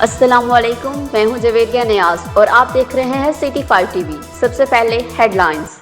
अस्सलामुअलैकुम, मैं हूं जवेरिया नियाज और आप देख रहे हैं सिटी 5 टीवी। सबसे पहले हेडलाइंस।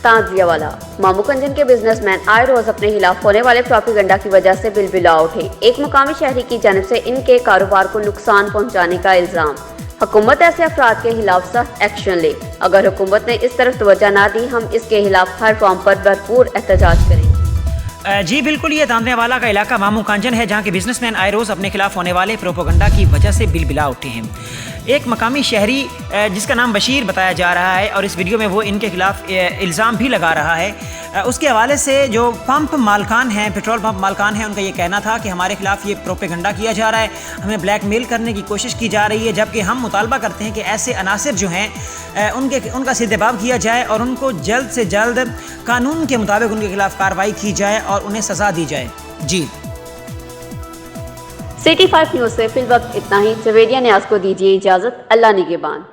ताजियावाला मामूकंजन के बिजनेसमैन आए रोज अपने खिलाफ होने वाले प्रोपेगेंडा की वजह से बिलबिला उठे। एक मुकामी शहरी की जानिब से इनके कारोबार को नुकसान पहुंचाने का इल्जाम। हुकूमत ऐसे अफराद के खिलाफ सख्त एक्शन ले। अगर हुकूमत ने इस तरफ तवज्जो ना दी, हम इसके खिलाफ हर फॉर्म पर भरपूर एहतजाज करेंगे। जी बिल्कुल, ये तांदरेवाला का इलाका मामूकांजन है, जहाँ के बिजनेसमैन आए रोज़ अपने खिलाफ होने वाले प्रोपोगंडा की वजह से बिलबिला उठे हैं। एक मकामी शहरी जिसका नाम बशीर बताया जा रहा है और इस वीडियो में वो इनके खिलाफ इल्ज़ाम भी लगा रहा है। उसके हवाले से जो पंप मालकान हैं, पेट्रोल पंप मालकान हैं, उनका ये कहना था कि हमारे खिलाफ ये प्रोपेगंडा किया जा रहा है, हमें ब्लैकमेल करने की कोशिश की जा रही है, जबकि हम मुतालबा करते हैं कि ऐसे अनासिर जो हैं उनका सिद्देबाब किया जाए और उनको जल्द से जल्द कानून के मुताबिक उनके खिलाफ कार्रवाई की जाए और उन्हें सज़ा दी जाए। जी सिटी 5 न्यूज़ से फिल वक्त इतना ही। जवेरिया नियाज को दीजिए इजाज़त। अल्लाह निगहबान।